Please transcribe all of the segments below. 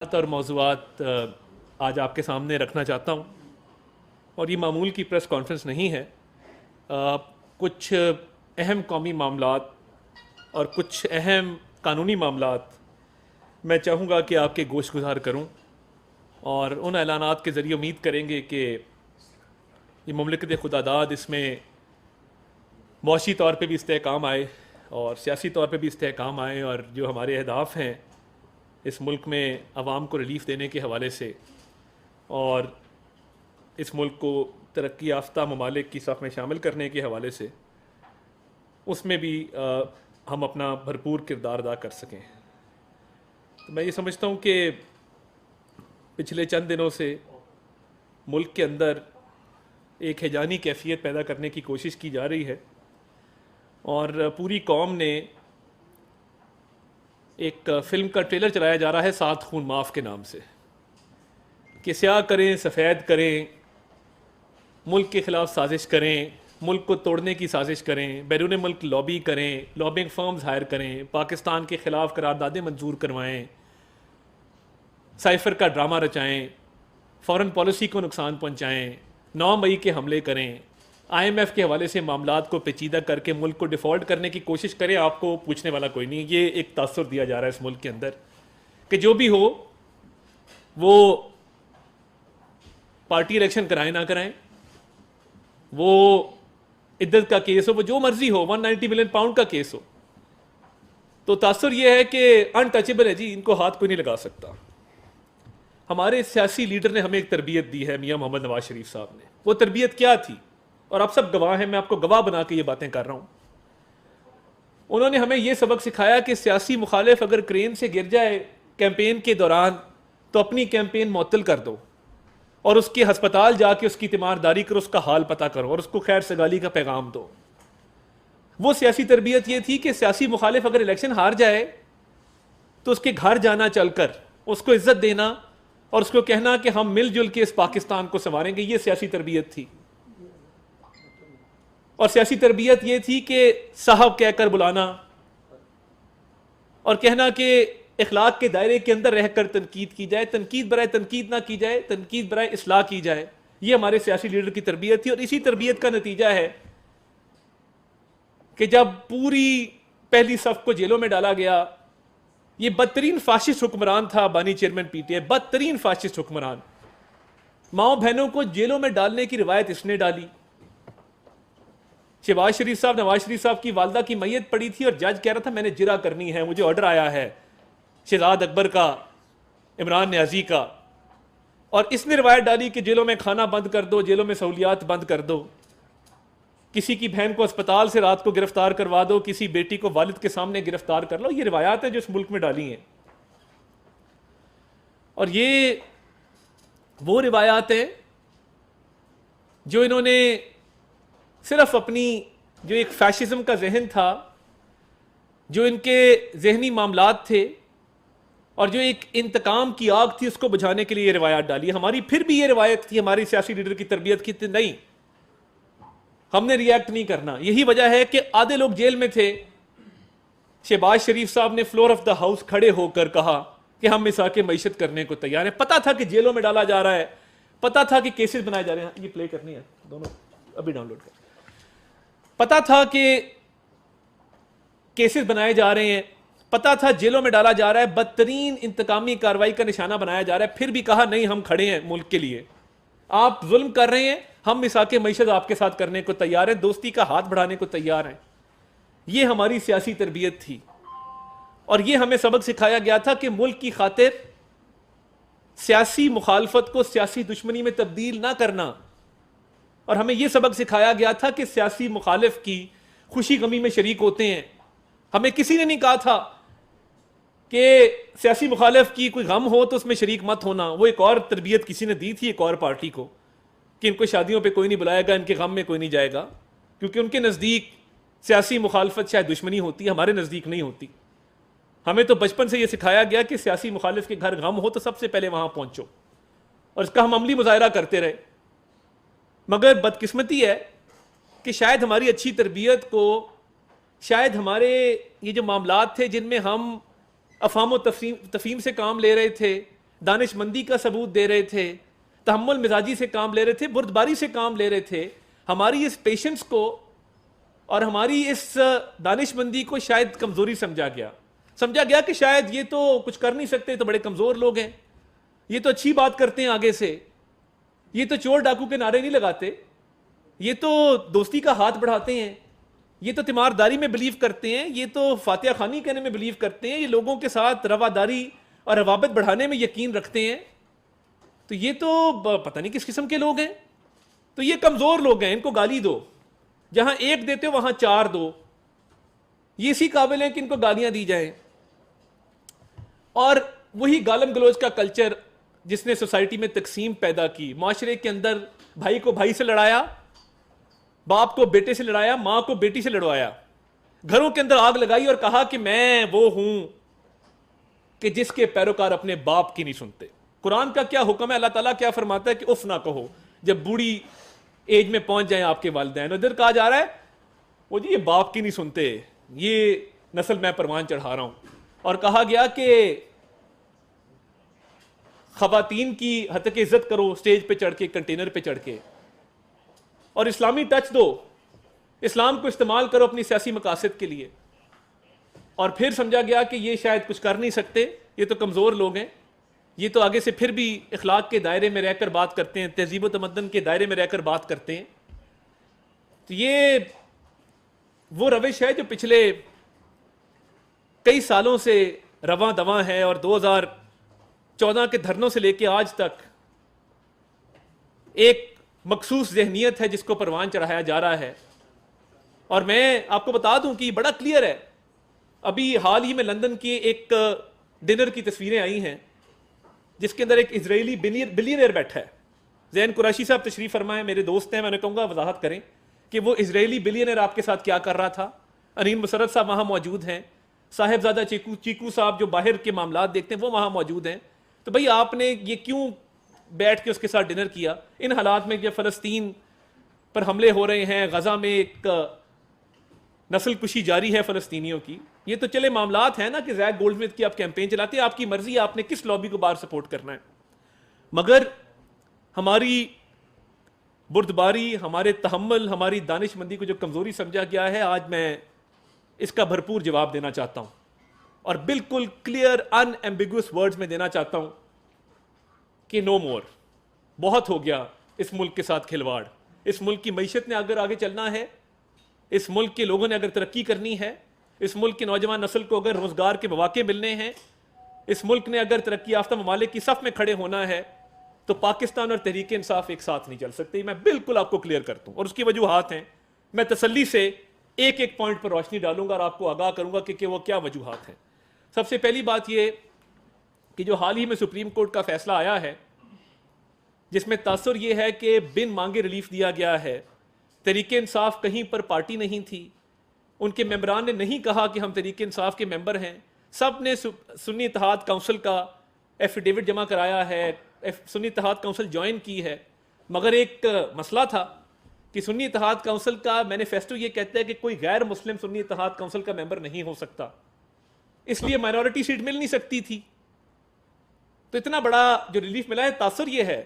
और मौज़ूआत आज आपके सामने रखना चाहता हूँ। और ये मामूल की प्रेस कॉन्फ्रेंस नहीं है। कुछ अहम कौमी मामलात और कुछ अहम कानूनी मामलात मैं चाहूँगा कि आपके गोश गुजार करूँ, और उन ऐलानात के ज़रिए उम्मीद करेंगे कि ये मुमलिकत खुदादाद इसमें मुआशी तौर पे भी इस्तेहकाम आए और सियासी तौर पे भी इस्तेहकाम आए, और जो हमारे अहदाफ हैं इस मुल्क में आवाम को रिलीफ देने के हवाले से और इस मुल्क को तरक्की याफ्ता ममालिक की सफ़ में शामिल करने के हवाले से, उसमें भी हम अपना भरपूर किरदार अदा कर सकें। तो मैं ये समझता हूँ कि पिछले चंद दिनों से मुल्क के अंदर एक हैजानी कैफियत पैदा करने की कोशिश की जा रही है, और पूरी कौम ने एक फ़िल्म का ट्रेलर चलाया जा रहा है सात खून माफ़ के नाम से, कि स्याह करें सफ़ेद करें, मुल्क के ख़िलाफ़ साजिश करें, मुल्क को तोड़ने की साजिश करें, बैरून मुल्क लॉबी करें, लॉबिंग फर्म्स हायर करें, पाकिस्तान के ख़िलाफ़ करारदादें मंजूर करवाएं, साइफ़र का ड्रामा रचाएं, फ़ॉरेन पॉलिसी को नुकसान पहुंचाएं, 9 मई के हमले करें, IMF के हवाले से मामलात को पेचीदा करके मुल्क को डिफ़ॉल्ट करने की कोशिश करें। आपको पूछने वाला कोई नहीं। ये एक तासुर दिया जा रहा है इस मुल्क के अंदर कि जो भी हो वो पार्टी इलेक्शन कराएं ना कराएं, वो इद्दत का केस हो, वो जो मर्जी हो, 190 मिलियन पाउंड का केस हो, तो तासुर ये है कि अनटचेबल है जी, इनको हाथ कोई नहीं लगा सकता। हमारे सियासी लीडर ने हमें एक तरबियत दी है, मियाँ मोहम्मद नवाज शरीफ साहब ने। वो तरबियत क्या थी, और आप सब गवाह हैं, मैं आपको गवाह बना के ये बातें कर रहा हूं। उन्होंने हमें ये सबक सिखाया कि सियासी मुखालिफ अगर क्रेन से गिर जाए कैंपेन के दौरान तो अपनी कैंपेन मुअत्तल कर दो और उसके हस्पताल जाके उसकी तीमारदारी करो, उसका हाल पता करो और उसको खैर सगाली का पैगाम दो। वो सियासी तरबियत ये थी कि सियासी मुखालिफ अगर इलेक्शन हार जाए तो उसके घर जाना, चलकर उसको इज्जत देना और उसको कहना कि हम मिलजुल के इस पाकिस्तान को संवारेंगे। ये सियासी तरबियत थी। और सियासी तरबियत यह थी कि साहब कहकर बुलाना और कहना कि इखलाक के दायरे के अंदर रहकर तनकीद की जाए, तनकीद बराए तनकीद ना की जाए, तनकीद बराए इस्लाह की जाए। यह हमारे सियासी लीडर की तरबियत थी। और इसी तरबियत का नतीजा है कि जब पूरी पहली सफ को जेलों में डाला गया, यह बदतरीन फाशिस्ट हुक्मरान था बानी चेयरमैन PTA, बदतरीन फाशिस्ट हुक्मरान। माओ बहनों को जेलों में डालने की रिवायत इसने डाली। शहबाज शरीफ साहब, नवाज शरीफ साहब की वालदा की मैयत पड़ी थी और जज कह रहा था मैंने जिरा करनी है, मुझे ऑर्डर आया है शहजाद अकबर का, इमरान न्याजी का, और इसने रिवायत डाली कि जेलों में खाना बंद कर दो, जेलों में सहूलियात बंद कर दो, किसी की बहन को अस्पताल से रात को गिरफ्तार करवा दो, किसी बेटी को वालिद के सामने गिरफ्तार कर लो। ये रिवायात है जो इस मुल्क में डाली हैं। और ये वो रिवायात है जो इन्होंने सिर्फ अपनी जो एक फैशिज्म का जहन था, जो इनके जहनी मामलात थे और जो एक इंतकाम की आग थी, उसको बुझाने के लिए ये रिवायत डाली। हमारी फिर भी ये रिवायत थी, हमारी सियासी लीडर की तरबियत की, नहीं हमने रिएक्ट नहीं करना। यही वजह है कि आधे लोग जेल में थे। शहबाज शरीफ साहब ने फ्लोर ऑफ द हाउस खड़े होकर कहा कि हम मिसाके मईशत करने को तैयार हैं। पता था कि जेलों में डाला जा रहा है, पता था कि केसेस बनाए जा रहे हैं। ये प्ले करनी है, दोनों अभी डाउनलोड कर। पता था कि केसेस बनाए जा रहे हैं, पता था जेलों में डाला जा रहा है, बदतरीन इंतकामी कार्रवाई का निशाना बनाया जा रहा है, फिर भी कहा नहीं हम खड़े हैं मुल्क के लिए। आप जुल्म कर रहे हैं, हम मिसाके मईशत आपके साथ करने को तैयार हैं, दोस्ती का हाथ बढ़ाने को तैयार हैं। यह हमारी सियासी तरबियत थी। और यह हमें सबक सिखाया गया था कि मुल्क की खातिर सियासी मुखालफत को सियासी दुश्मनी में तब्दील ना करना। और हमें यह सबक सिखाया गया था कि सियासी मुखालिफ की खुशी गमी में शरीक होते हैं। हमें किसी ने नहीं कहा था कि सियासी मुखालिफ की कोई गम हो तो उसमें शरीक मत होना। वो एक और तरबियत किसी ने दी थी एक और पार्टी को कि इनको शादियों पे कोई नहीं बुलाएगा, इनके गम में कोई नहीं जाएगा, क्योंकि उनके नज़दीक सियासी मुखालफत शायद दुश्मनी होती है, हमारे नज़दीक नहीं होती। हमें तो बचपन से यह सिखाया गया कि सियासी मुखालिफ के घर गम हो तो सबसे पहले वहां पहुंचो, और इसका हम अमली मुजाहरा करते रहे। मगर बदकिस्मती है कि शायद हमारी अच्छी तरबियत को, शायद हमारे ये जो मामलात थे जिनमें हम अफाम व तफहीम से काम ले रहे थे, दानिशमंदी का सबूत दे रहे थे, तहम्मुल मिजाजी से काम ले रहे थे, बुर्दबारी से काम ले रहे थे। हमारी इस पेशेंस को और हमारी इस दानिशमंदी को शायद कमजोरी समझा गया कि शायद ये तो कुछ कर नहीं सकते, तो बड़े कमजोर लोग हैं, ये तो अच्छी बात करते हैं आगे से, ये तो चोर डाकू के नारे नहीं लगाते, ये तो दोस्ती का हाथ बढ़ाते हैं, ये तो तीमारदारी में बिलीव करते हैं, ये तो फातिहा खानी कहने में बिलीव करते हैं, ये लोगों के साथ रवादारी और रवाबत बढ़ाने में यकीन रखते हैं, तो ये तो पता नहीं किस किस्म के लोग हैं। तो ये कमजोर लोग हैं, इनको गाली दो, जहां एक देते हो वहां चार दो। ये इसी काबिल हैं कि इनको गालियां दी जाएं। और वही गालम गलोच का कल्चर जिसने सोसाइटी में तकसीम पैदा की, माशरे के अंदर भाई को भाई से लड़ाया, बाप को बेटे से लड़ाया, मां को बेटी से लड़वाया, घरों के अंदर आग लगाई और कहा कि मैं वो हूं कि जिसके पैरोकार अपने बाप की नहीं सुनते। कुरान का क्या हुक्म है, अल्लाह ताला क्या फरमाता है कि उफ ना कहो जब बूढ़ी एज में पहुंच जाए आपके वालिदैन। इधर कहा जा रहा है वो जी ये बाप की नहीं सुनते, ये नस्ल मैं परवान चढ़ा रहा हूं। और कहा गया कि खवातीन की हद की इज्जत करो स्टेज पे चढ़ के, कंटेनर पे चढ़ के, और इस्लामी टच दो, इस्लाम को इस्तेमाल करो अपनी सियासी मकासद के लिए। और फिर समझा गया कि ये शायद कुछ कर नहीं सकते, ये तो कमजोर लोग हैं, ये तो आगे से फिर भी इखलाक के दायरे में रहकर बात करते हैं, तहजीब व तमद्दन के दायरे में रहकर बात करते हैं। तो ये वो रविश है जो पिछले कई सालों से रवां दवां है, और 2014 के धरनों से लेकर आज तक एक मखसूस जहनीत है जिसको परवान चढ़ाया जा रहा है। और मैं आपको बता दूं कि बड़ा क्लियर है, अभी हाल ही में लंदन की एक डिनर की तस्वीरें आई हैं जिसके अंदर एक इजरायली बिलियनियर बैठा है। जैन कुरैशी साहब तशरीफ फरमाए, मेरे दोस्त हैं, मैंने कहूँगा वजाहत करें कि वो इजरायली बिलियनियर आपके साथ क्या कर रहा था। अनीन मुशर्रफ साहब वहाँ मौजूद हैं, साहिबजादा चीकू साहब जो बाहर के मामला देखते हैं वो वहाँ मौजूद हैं। तो भाई आपने ये क्यों बैठ के उसके साथ डिनर किया इन हालात में जब फ़लस्तीन पर हमले हो रहे हैं, गज़ा में एक नस्ल कुशी जारी है फ़लस्तीनियों की। ये तो चले मामलात हैं ना कि जैक गोल्डस्मिथ की आप कैंपेन चलाते हैं, आपकी मर्जी, आपने किस लॉबी को बाहर सपोर्ट करना है। मगर हमारी बुर्दबारी, हमारे तहम्मुल, हमारी दानिशमंदी को जो कमज़ोरी समझा गया है, आज मैं इसका भरपूर जवाब देना चाहता हूँ और बिल्कुल क्लियर अनएम्बिगुअस वर्ड्स में देना चाहता हूँ कि नो मोर, बहुत हो गया इस मुल्क के साथ खिलवाड़। इस मुल्क की मईशत ने अगर आगे चलना है, इस मुल्क के लोगों ने अगर तरक्की करनी है, इस मुल्क की नौजवान नस्ल को अगर रोजगार के मौके मिलने हैं, इस मुल्क ने अगर तरक्की याफ्ता ममालिक की सफ में खड़े होना है, तो पाकिस्तान और तहरीक इंसाफ एक साथ नहीं चल सकती। मैं बिल्कुल आपको क्लियर करता हूं और उसकी वजूहात हैं। मैं तसल्ली से एक एक पॉइंट पर रोशनी डालूंगा और आपको आगाह करूंगा कि वो क्या वजूहात हैं। सबसे पहली बात यह कि जो हाल ही में सुप्रीम कोर्ट का फैसला आया है, जिसमें तासुर यह है कि बिन मांगे रिलीफ दिया गया है। तहरीक इंसाफ कहीं पर पार्टी नहीं थी, उनके मेंबरान ने नहीं कहा कि हम तहरीक इंसाफ के मेंबर हैं। सब ने सुन्नी इत्तेहाद काउंसिल का एफिडेविट जमा कराया है, सुन्नी इत्तेहाद काउंसिल ज्वाइन की है। मगर एक मसला था कि सुन्नी इत्तेहाद काउंसिल का मैनिफेस्टो ये कहता है कि कोई गैर मुस्लिम सुन्नी इत्तेहाद काउंसिल का मेंबर नहीं हो सकता, इसलिए माइनॉरिटी सीट मिल नहीं सकती थी। तो इतना बड़ा जो रिलीफ मिला है, तासुर ये है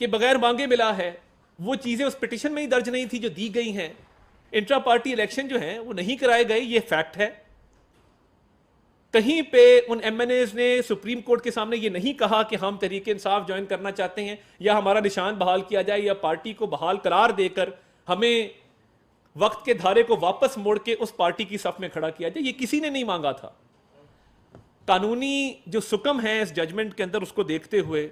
कि बगैर मांगे मिला है। वो चीजें उस पिटिशन में ही दर्ज नहीं थी जो दी गई हैं। इंट्रा पार्टी इलेक्शन जो हैं वो नहीं कराए गए, ये फैक्ट है। कहीं पे उन एमएनएज ने सुप्रीम कोर्ट के सामने ये नहीं कहा कि हम तहरीक इंसाफ ज्वाइन करना चाहते हैं या हमारा निशान बहाल किया जाए या पार्टी को बहाल करार देकर हमें वक्त के धारे को वापस मोड़ के उस पार्टी की सफ में खड़ा किया जाए, ये किसी ने नहीं मांगा था। कानूनी जो सुकम है इस जजमेंट के अंदर, उसको देखते हुए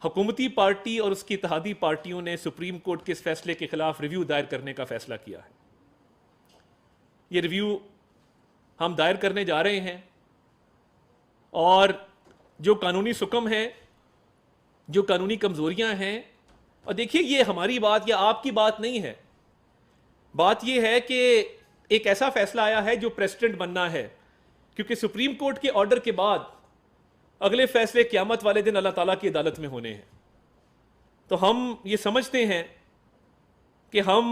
हुकूमती पार्टी और उसकी इत्तेहादी पार्टियों ने सुप्रीम कोर्ट के इस फैसले के खिलाफ रिव्यू दायर करने का फैसला किया है। ये रिव्यू हम दायर करने जा रहे हैं और जो कानूनी सुकम है, जो कानूनी कमजोरियां हैं, और देखिए ये हमारी बात या आपकी बात नहीं है, बात ये है कि एक ऐसा फैसला आया है जो प्रेसिडेंट बनना है, क्योंकि सुप्रीम कोर्ट के ऑर्डर के बाद अगले फैसले क़यामत वाले दिन अल्लाह ताला की अदालत में होने हैं। तो हम ये समझते हैं कि हम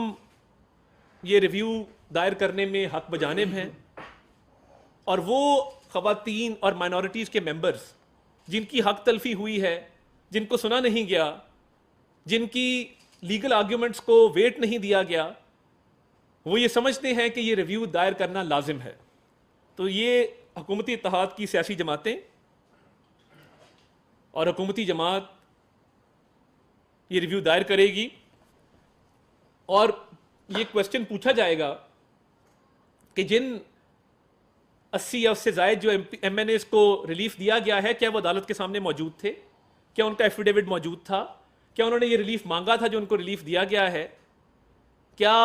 ये रिव्यू दायर करने में हक बजानिब हैं और वो ख़वातीन और माइनॉरिटीज़ के मेंबर्स जिनकी हक तलफी हुई है, जिनको सुना नहीं गया, जिनकी लीगल आर्ग्यूमेंट्स को वेट नहीं दिया गया, वो ये समझते हैं कि ये रिव्यू दायर करना लाजिम है। तो ये हुकूमती इत्तेहाद की सियासी जमातें और हुकूमती जमात ये रिव्यू दायर करेगी और ये क्वेश्चन पूछा जाएगा कि जिन 80 या उससे ज़ायद जो MNAs को रिलीफ दिया गया है, क्या वो अदालत के सामने मौजूद थे? क्या उनका एफिडेविट मौजूद था? क्या उन्होंने ये रिलीफ मांगा था जो उनको रिलीफ दिया गया है? क्या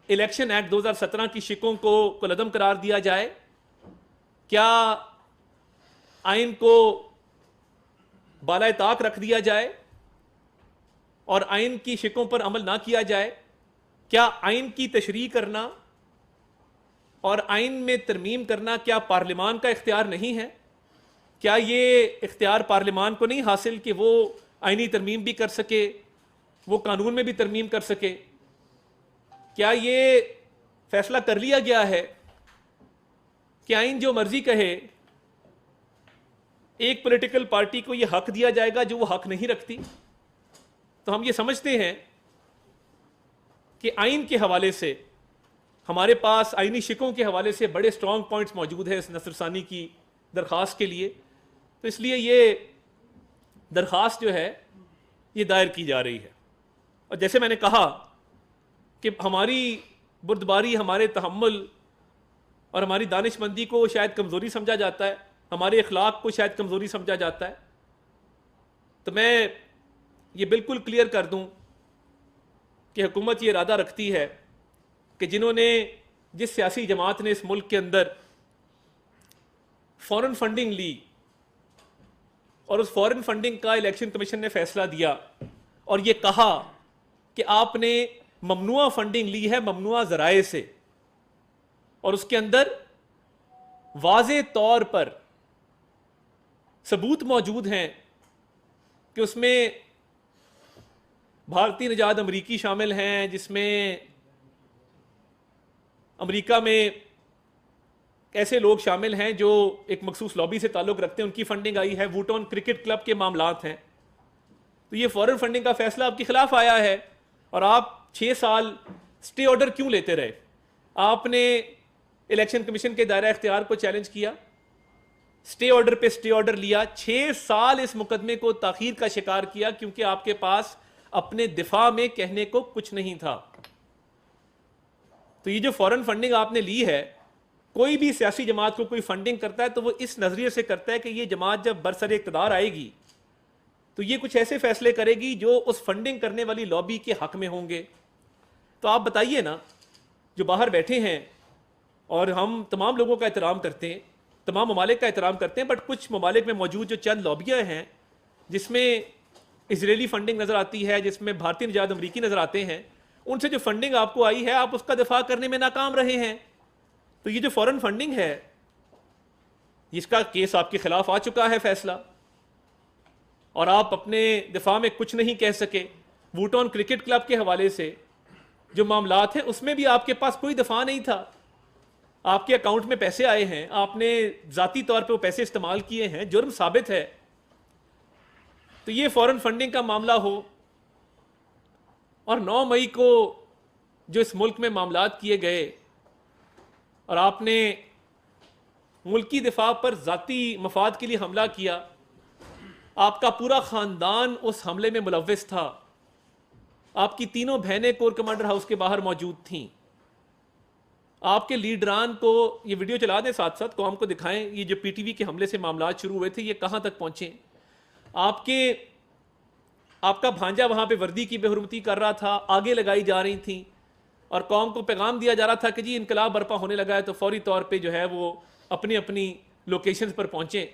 इलेक्शन एक्ट 2017 की शिकों को कुलअदम करार दिया जाए? क्या आइन को बालाए ताक रख दिया जाए और आइन की शिकों पर अमल ना किया जाए? क्या आइन की तशरीह करना और आइन में तरमीम करना क्या पार्लिमान का इख्तियार नहीं है? क्या ये इख्तियार पार्लिमान को नहीं हासिल कि वो आइनी तरमीम भी कर सके, वो कानून में भी तरमीम कर सके? क्या ये फैसला कर लिया गया है कि आइन जो मर्जी कहे, एक पॉलिटिकल पार्टी को यह हक दिया जाएगा जो वो हक नहीं रखती? तो हम ये समझते हैं कि आइन के हवाले से हमारे पास आइनी शिकों के हवाले से बड़े स्ट्रॉन्ग पॉइंट्स मौजूद है इस नसरसानी की दरख्वास्त के लिए। तो इसलिए ये दरख्वास्त जो है ये दायर की जा रही है। और जैसे मैंने कहा कि हमारी बुर्दबारी, हमारे तहम्मुल और हमारी दानिशमंदी को शायद कमज़ोरी समझा जाता है, हमारे अखलाक को शायद कमज़ोरी समझा जाता है। तो मैं ये बिल्कुल क्लियर कर दूं कि हुकूमत ये इरादा रखती है कि जिन्होंने, जिस सियासी जमात ने इस मुल्क के अंदर फॉरेन फंडिंग ली और उस फॉरेन फंडिंग का इलेक्शन कमीशन ने फैसला दिया और ये कहा कि आपने ममनुआ फंडिंग ली है ममनुआ ज़राए से, और उसके अंदर वाज़े तौर पर सबूत मौजूद हैं कि उसमें भारतीय निजात अमरीकी शामिल हैं, जिसमें अमेरिका में ऐसे लोग शामिल हैं जो एक मखसूस लॉबी से ताल्लुक़ रखते हैं, उनकी फंडिंग आई है, वुटन क्रिकेट क्लब के मामलात हैं। तो ये फॉरेन फंडिंग का फैसला आपके खिलाफ आया है और आप 6 साल स्टे ऑर्डर क्यों लेते रहे? आपने इलेक्शन कमीशन के दायरा इख्तियार को चैलेंज किया, स्टे ऑर्डर पे स्टे ऑर्डर लिया, 6 साल इस मुकदमे को ताखीर का शिकार किया क्योंकि आपके पास अपने दिफा में कहने को कुछ नहीं था। तो ये जो फॉरेन फंडिंग आपने ली है, कोई भी सियासी जमात को कोई फंडिंग करता है तो वो इस नजरिए से करता है कि ये जमात जब बरसरे इक़्तिदार आएगी तो ये कुछ ऐसे फैसले करेगी जो उस फंडिंग करने वाली लॉबी के हक में होंगे। तो आप बताइए ना, जो बाहर बैठे हैं, और हम तमाम लोगों का एहतराम करते हैं, तमाम ममालिक का एहतराम करते हैं, बट कुछ ममालिक में मौजूद जो चंद लॉबियाँ हैं जिसमें इजरायली फंडिंग नज़र आती है, जिसमें भारतीय निजात अमरीकी नज़र आते हैं, उनसे जो फंडिंग आपको आई है आप उसका दिफा करने में नाकाम रहे हैं। तो ये जो फॉरेन फंडिंग है इसका केस आपके खिलाफ आ चुका है फैसला, और आप अपने दिफा में कुछ नहीं कह सके। वुटन क्रिकेट क्लब के हवाले से जो मामलात हैं उसमें भी आपके पास कोई दिफा नहीं था। आपके अकाउंट में पैसे आए हैं, आपने ज़ाती तौर पे वो पैसे इस्तेमाल किए हैं, जुर्म साबित है। तो ये फॉरेन फंडिंग का मामला हो, और 9 मई को जो इस मुल्क में मामलात किए गए और आपने मुल्की दिफा पर ज़ाती मफाद के लिए हमला किया, आपका पूरा ख़ानदान उस हमले में मुलव्विस था। आपकी तीनों बहनें कोर कमांडर हाउस के बाहर मौजूद थीं। आपके लीडरान को, ये वीडियो चला दें साथ साथ, कौम को दिखाएं ये जो PTV के हमले से मामलात शुरू हुए थे ये कहाँ तक पहुँचे। आपका भांजा वहाँ पे वर्दी की बेहुरमती कर रहा था, आगे लगाई जा रही थी और कौम को पैगाम दिया जा रहा था कि जी इनकलाब बर्पा होने लगा है, तो फौरी तौर पे जो है वो अपनी अपनी लोकेशंस पर पहुँचे।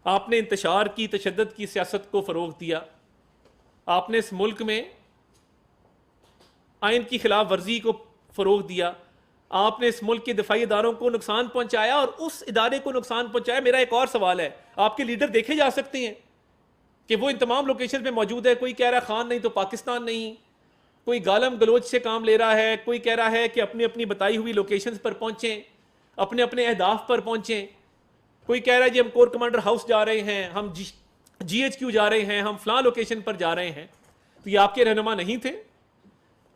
आपने इंतशार की, तशद्दुद की सियासत को फ़रोग़ दिया। आपने इस मुल्क में आइन की खिलाफ वर्जी को फ़रोग़ दिया। आपने इस मुल्क के दिफाई इदारों को नुकसान पहुँचाया और उस इदारे को नुकसान पहुँचाया। मेरा एक और सवाल है, आपके लीडर देखे जा सकते हैं कि वो इन तमाम लोकेशन पे मौजूद है। कोई कह रहा है खान नहीं तो पाकिस्तान नहीं, कोई गालम गलोच से काम ले रहा है, कोई कह रहा है कि अपनी अपनी बताई हुई लोकेशंस पर पहुँचें, अपने अपने अहदाफ पर पहुँचें। कोई कह रहा है जी हम कोर कमांडर हाउस जा रहे हैं, हम GHQ जा रहे हैं, हम फलां लोकेशन पर जा रहे हैं, तो ये आपके रहनुमा नहीं थे।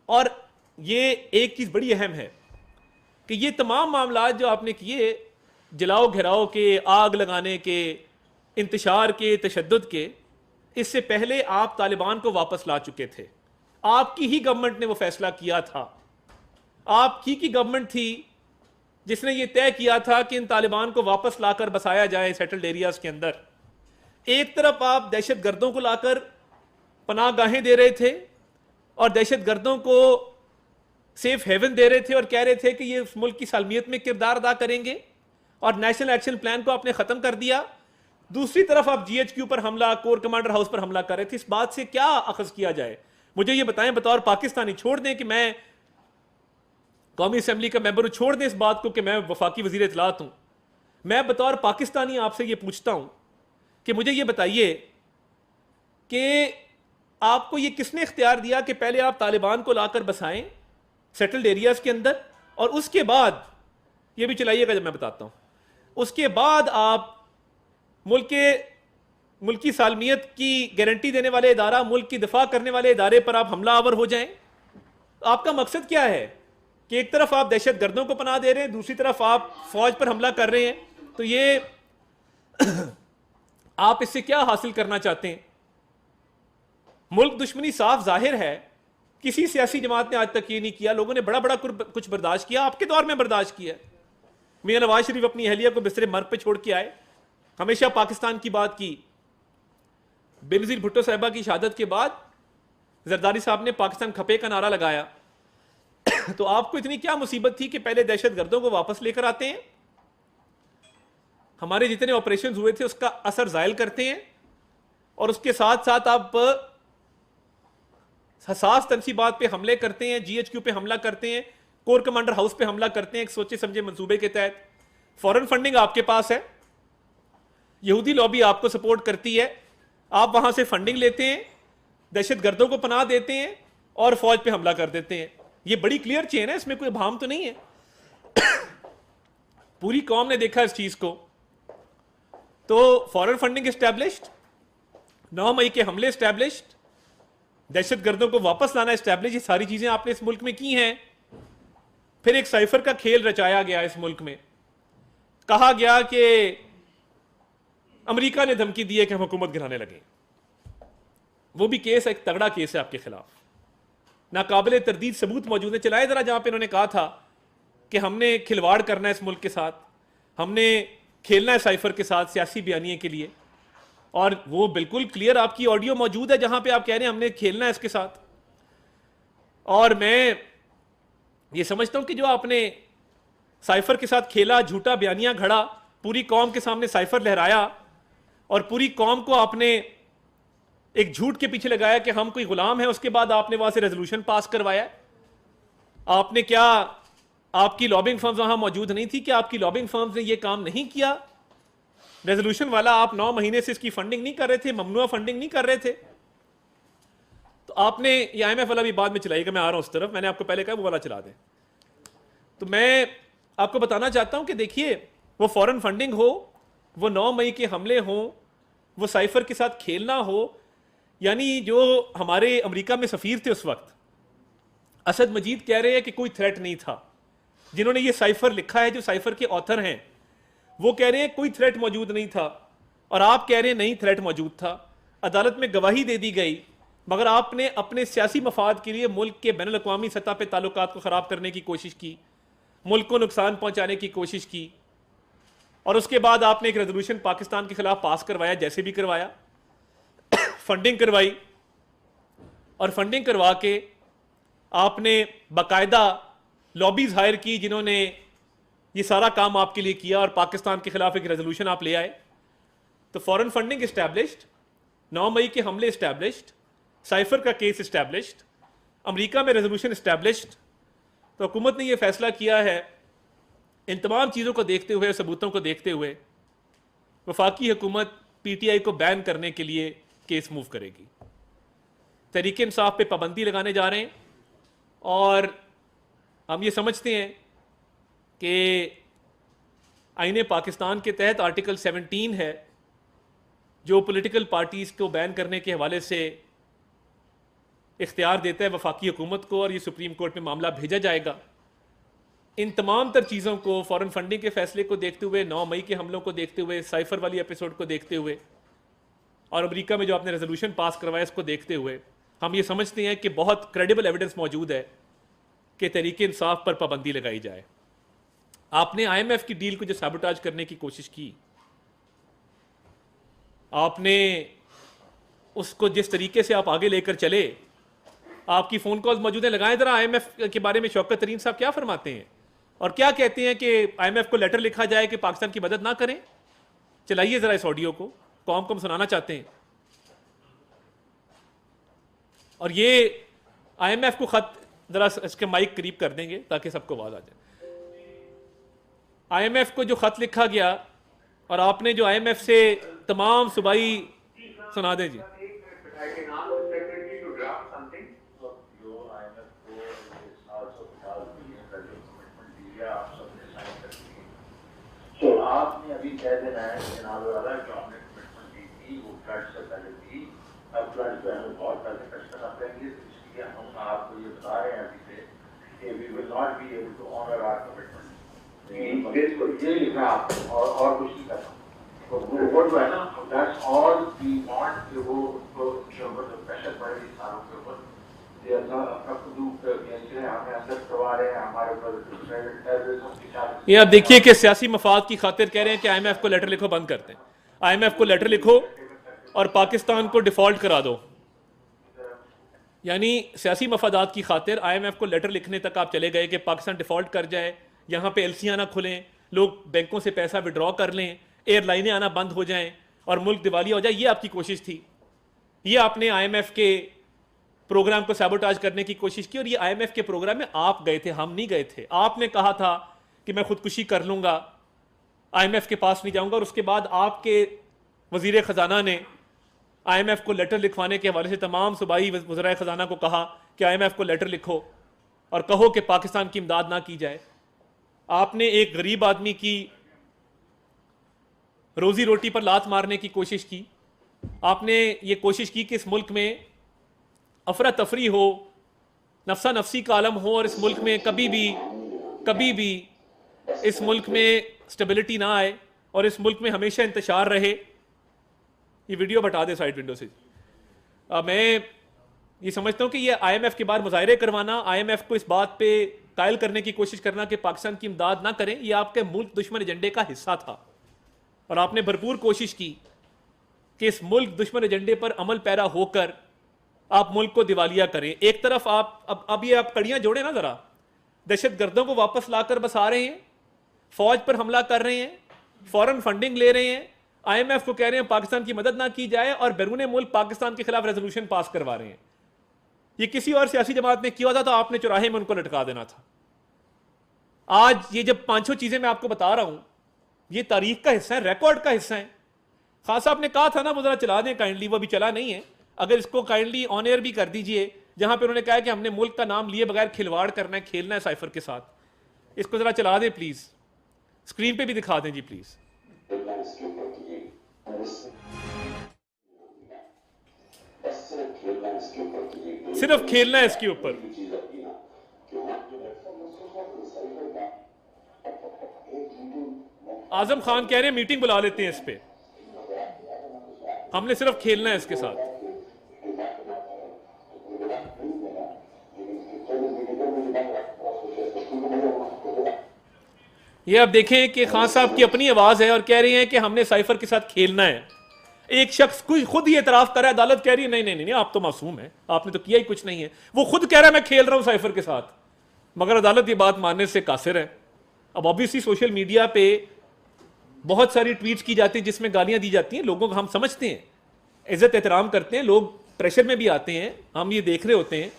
और ये एक चीज बड़ी अहम है कि ये तमाम मामला जो आपने किए, जलाओ घेराव के, आग लगाने के, इंतशार के, तशद्दुद के, इससे पहले आप तालिबान को वापस ला चुके थे। आपकी ही गवर्नमेंट ने वो फैसला किया था, आपकी की गवर्नमेंट थी जिसने ये तय किया था कि इन तालिबान को वापस लाकर बसाया जाए सेटल्ड एरियाज के अंदर। एक तरफ आप दहशत गर्दों को लाकर पनाहगाहें दे रहे थे और दहशत गर्दों को सेफ हेवन दे रहे थे और कह रहे थे कि ये मुल्क की सालमियत में किरदार अदा करेंगे, और नेशनल एक्शन प्लान को आपने खत्म कर दिया। दूसरी तरफ आप GHQ पर हमला, कोर कमांडर हाउस पर हमला कर रहे थे। इस बात से क्या अखज़ किया जाए? मुझे ये बताएं बतौर पाकिस्तानी। छोड़ दें कि मैं कौमी असेंबली का मेंबर हूं, छोड़ दें इस बात को कि मैं वफाकी वजीर इत्तलात हूं, मैं बतौर पाकिस्तानी आपसे ये पूछता हूं कि मुझे ये बताइए कि आपको ये किसने इख्तियार दिया कि पहले आप तालिबान को लाकर बसाएं सेटल्ड एरियाज के अंदर, और उसके बाद ये भी चलाइएगा जब मैं बताता हूं, उसके बाद आप मुल्क की सालमियत की गारंटी देने वाले इदारा, मुल्क की दिफा करने वाले इदारे पर आप हमलावर हो जाएं? आपका मकसद क्या है कि एक तरफ आप दहशत गर्दों को पनाह दे रहे हैं, दूसरी तरफ आप फौज पर हमला कर रहे हैं? तो ये आप इससे क्या हासिल करना चाहते हैं? मुल्क दुश्मनी साफ जाहिर है। किसी सियासी जमात ने आज तक ये नहीं किया। लोगों ने बड़ा बड़ा कुछ बर्दाश्त किया, आपके दौर में बर्दाश्त किया। मियां नवाज शरीफ अपनी अहलिया को बिस्तरे मर्ग पे छोड़ के आए, हमेशा पाकिस्तान की बात की। बेनजीर भुट्टो साहिबा की शहादत के बाद जरदारी साहब ने पाकिस्तान खपे का नारा लगाया। तो आपको इतनी क्या मुसीबत थी कि पहले दहशत गर्दों को वापस लेकर आते हैं, हमारे जितने ऑपरेशन हुए थे उसका असर जायल करते हैं, और उसके साथ साथ आप हसास तनसीबात पे हमले करते हैं, GHQ पे हमला करते हैं, कोर कमांडर हाउस पे हमला करते हैं एक सोचे समझे मंसूबे के तहत। फॉरेन फंडिंग आपके पास है, यहूदी लॉबी आपको सपोर्ट करती है, आप वहां से फंडिंग लेते हैं, दहशत गर्दों को पनाह देते हैं और फौज पे हमला कर देते हैं। ये बड़ी क्लियर चेन है, इसमें कोई भाम तो नहीं है। पूरी कौम ने देखा इस चीज को। तो फॉरेन फंडिंग एस्टैब्लिश्ड, 9 मई के हमले एस्टैब्लिश्ड, दहशत गर्दों को वापस लाना एस्टैब्लिश, ये सारी चीजें आपने इस मुल्क में की हैं। फिर एक साइफर का खेल रचाया गया इस मुल्क में, कहा गया कि अमेरिका ने धमकी दी है कि हम हुकूमत गिराने लगे। वो भी केस एक तगड़ा केस है आपके खिलाफ, नाकाबिले तरदीद सबूत मौजूद है। चलाए जरा, जहां पे इन्होंने कहा था कि हमने खिलवाड़ करना है इस मुल्क के साथ, हमने खेलना है साइफर के साथ सियासी बयानिए के लिए, और वो बिल्कुल क्लियर आपकी ऑडियो मौजूद है जहां पे आप कह रहे हैं हमने खेलना है इसके साथ। और मैं ये समझता हूं कि जो आपने साइफर के साथ खेला, झूठा बयानिया घड़ा, पूरी कौम के सामने साइफर लहराया, और पूरी कौम को आपने एक झूठ के पीछे लगाया कि हम कोई गुलाम है, उसके बाद आपने वहां से रेजोल्यूशन पास करवाया। आपने क्या, आपकी लॉबिंग फर्म्स वहां मौजूद नहीं थी? क्या आपकी लॉबिंग फर्म्स ने यह काम नहीं किया? रेजोल्यूशन वाला आप 9 महीने से इसकी फंडिंग नहीं कर रहे थे, ममनुआ फंडिंग नहीं कर रहे थे? तो आपने ये IMF वाला भी बाद में चलाइएगा, मैं आ रहा हूं उस तरफ, मैंने आपको पहले कहा वो वाला चला दें। तो मैं आपको बताना चाहता हूं कि देखिए, वो फॉरेन फंडिंग हो, वो 9 मई के हमले हो, वो साइफर के साथ खेलना हो, यानी जो हमारे अमेरिका में सफीर थे उस वक्त, असद मजीद कह रहे हैं कि कोई थ्रेट नहीं था। जिन्होंने ये साइफर लिखा है, जो साइफर के ऑथर हैं, वो कह रहे हैं कोई थ्रेट मौजूद नहीं था, और आप कह रहे हैं नहीं थ्रेट मौजूद था। अदालत में गवाही दे दी गई, मगर आपने अपने सियासी मफाद के लिए मुल्क के बैनुल अक़वामी सतह पर ताल्लुकात को ख़राब करने की कोशिश की, मुल्क को नुकसान पहुंचाने की कोशिश की, और उसके बाद आपने एक रेजोल्यूशन पाकिस्तान के खिलाफ पास करवाया, जैसे भी करवाया, फंडिंग करवाई, और फंडिंग करवा के आपने बाकायदा लॉबीज हायर की जिन्होंने ये सारा काम आपके लिए किया, और पाकिस्तान के खिलाफ एक रेजोल्यूशन आप ले आए। तो फॉरेन फंडिंग एस्टैब्लिश्ड, 9 मई के हमले एस्टैब्लिश्ड, साइफर का केस एस्टैब्लिश्ड, अमेरिका में रेजोल्यूशन एस्टैब्लिश्ड। तो हुकूमत ने यह फैसला किया है, इन तमाम चीज़ों को देखते हुए, सबूतों को देखते हुए, वफाकी हुकूमत PTI को बैन करने के लिए केस मूव करेगी। तहरीक इंसाफ पे पाबंदी लगाने जा रहे हैं, और हम ये समझते हैं कि आईने पाकिस्तान के तहत आर्टिकल 17 है जो पॉलिटिकल पार्टीज़ को बैन करने के हवाले से इख्तियार देता है वफाकी हुकूमत को, और ये सुप्रीम कोर्ट में मामला भेजा जाएगा। इन तमाम तर चीज़ों को, फॉरेन फंडिंग के फैसले को देखते हुए, 9 मई के हमलों को देखते हुए, साइफर वाली एपिसोड को देखते हुए, और अमेरिका में जो आपने रेजोल्यूशन पास करवाया इसको देखते हुए, हम ये समझते हैं कि बहुत क्रेडिबल एविडेंस मौजूद है कि तहरीक इंसाफ पर पाबंदी लगाई जाए। आपने IMF की डील को जो सैबोटाज करने की कोशिश की, आपने उसको जिस तरीके से आप आगे लेकर चले, आपकी फ़ोन कॉल्स मौजूद हैं, लगाएं ज़रा IMF के बारे में शौकत तरीन साहब क्या फरमाते हैं और क्या कहते हैं कि IMF को लेटर लिखा जाए कि पाकिस्तान की मदद ना करें। चलाइए ज़रा इस ऑडियो को, कौम को हम सुनाना चाहते हैं। और ये IMF को ख़त ज़रा इसके माइक करीब कर देंगे ताकि सबको आवाज़ आ जाए। IMF को जो ख़त लिखा गया और आपने जो IMF से तमाम सूबाई सुना दें जी। तो आपने अभी कह देना है कि जनाब वाला जो आपने कमिटमेंट दी थी वो फ्लड से पहले दी, अब फ्लड पे हमें बहुत पहले टच करना पड़ेंगे, तो इसलिए हम आपको ये बता रहे हैं अभी से कि we will not be able to honour our commitment. बिल्कुल ये लिखा आपने और कुछ नहीं करना। तो वो जो है ना, दैट्स ऑल वी वांट कि वो उसको के ऊपर जो प्रेशर पड़े इस सारों के ऊपर, ये अपना खुद हमें अंदर करवा रहे हैं, हमारे ऊपर टेररिज्म की चार्ज। ये आप देखिए कि सियासी मफाद की खातिर कह रहे हैं कि IMF को लेटर लिखो, बंद करते हैं। IMF को लेटर लिखो और पाकिस्तान को डिफॉल्ट करा दो। यानी सियासी मफादात की खातिर IMF को लेटर लिखने तक आप चले गए कि पाकिस्तान डिफॉल्ट कर जाए, यहाँ पे LCयाँ ना खुलें, लोग बैंकों से पैसा विड्रॉ कर लें, एयरलाइनें आना बंद हो जाएं और मुल्क दिवालिया हो जाए। ये आपकी कोशिश थी। ये आपने IMF के प्रोग्राम को सैबोटाज करने की कोशिश की, और ये IMF के प्रोग्राम में आप गए थे, हम नहीं गए थे। आपने कहा था कि मैं खुदकुशी कर लूंगा, IMF के पास नहीं जाऊंगा, और उसके बाद आपके वजीर खजाना ने IMF को लेटर लिखवाने के हवाले से तमाम सूबाई वज़राए खजाना को कहा कि IMF को लेटर लिखो और कहो कि पाकिस्तान की इमदाद ना की जाए। आपने एक गरीब आदमी की रोजी रोटी पर लात मारने की कोशिश की। आपने ये कोशिश की कि इस मुल्क में अफरा तफरी हो, नफसा नफसी का आलम हो, और इस मुल्क में कभी भी इस मुल्क में स्टेबिलिटी ना आए और इस मुल्क में हमेशा इंतशार रहे। ये वीडियो बता दे साइड विंडो से। मैं ये समझता हूँ कि ये IMF के बाद मुजाहरे करवाना, IMF को इस बात पे कायल करने की कोशिश करना कि पाकिस्तान की इमदाद ना करें, ये आपके मुल्क दुश्मन एजेंडे का हिस्सा था। और आपने भरपूर कोशिश की कि इस मुल्क दुश्मन एजेंडे पर अमल पैरा होकर आप मुल्क को दिवालिया करें। एक तरफ आप अब ये आप कड़ियां जोड़े ना जरा, दहशत गर्दों को वापस लाकर बसा रहे हैं, फौज पर हमला कर रहे हैं, फॉरेन फंडिंग ले रहे हैं, IMF को कह रहे हैं पाकिस्तान की मदद ना की जाए, और बैरून मुल्क पाकिस्तान के खिलाफ रेजोल्यूशन पास करवा रहे हैं। ये किसी और सियासी जमात ने किया था तो आपने चौराहे में उनको लटका देना था। आज ये जब 5-6 चीजें मैं आपको बता रहा हूं, ये तारीख का हिस्सा है, रिकॉर्ड का हिस्सा है। खान साहब ने कहा था ना वो जरा चला दें काइंडली, वो अभी चला नहीं है। अगर इसको काइंडली ऑन एयर भी कर दीजिए, जहां पे उन्होंने कहा कि हमने मुल्क का नाम लिए बगैर खिलवाड़ करना है, खेलना है साइफर के साथ। इसको जरा चला दें प्लीज, स्क्रीन पे भी दिखा दें जी प्लीज। सिर्फ खेलना है इसके ऊपर। आजम खान कह रहे हैं मीटिंग बुला लेते हैं इस पे, हमने सिर्फ खेलना है इसके साथ। ये आप देखें कि खान साहब की अपनी आवाज है और कह रहे हैं कि हमने साइफर के साथ खेलना है। एक शख्स खुद ही एतराफ कर रहा है, अदालत कह रही है नहीं नहीं नहीं आप तो मासूम है, आपने तो किया ही कुछ नहीं है। वो खुद कह रहा है मैं खेल रहा हूं साइफर के साथ, मगर अदालत ये बात मानने से कासिर है। अब ऑब्वियसली सोशल मीडिया पे बहुत सारी ट्वीट्स की जाती हैं जिसमें गालियां दी जाती हैं, लोगों को हम समझते हैं, इज्जत एहतराम करते हैं, लोग प्रेशर में भी आते हैं, हम ये देख रहे होते हैं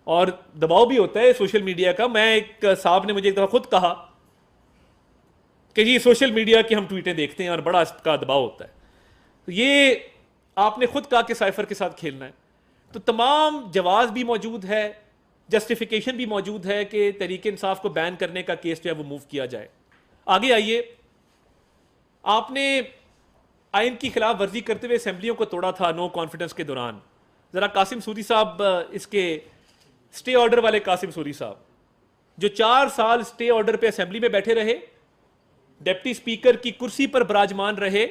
और दबाव भी होता है सोशल मीडिया का। मैं एक साहब ने मुझे एक दफा खुद कहा कि जी सोशल मीडिया की हम ट्वीटें देखते हैं और बड़ा इसका दबाव होता है। तो ये आपने खुद कहा कि साइफर के साथ खेलना है, तो तमाम जवाब भी मौजूद है, जस्टिफिकेशन भी मौजूद है कि तहरीक इंसाफ को बैन करने का केस जो है वो मूव किया जाए। आगे आइए, आपने आइन की खिलाफ वर्जी करते हुए असेंबलियों को तोड़ा था नो कॉन्फिडेंस के दौरान। जरा कासिम सूरी साहब, इसके स्टे ऑर्डर वाले कासिम सूरी साहब, जो 4 साल स्टे ऑर्डर पे असेंबली में बैठे रहे, डिप्टी स्पीकर की कुर्सी पर विराजमान रहे,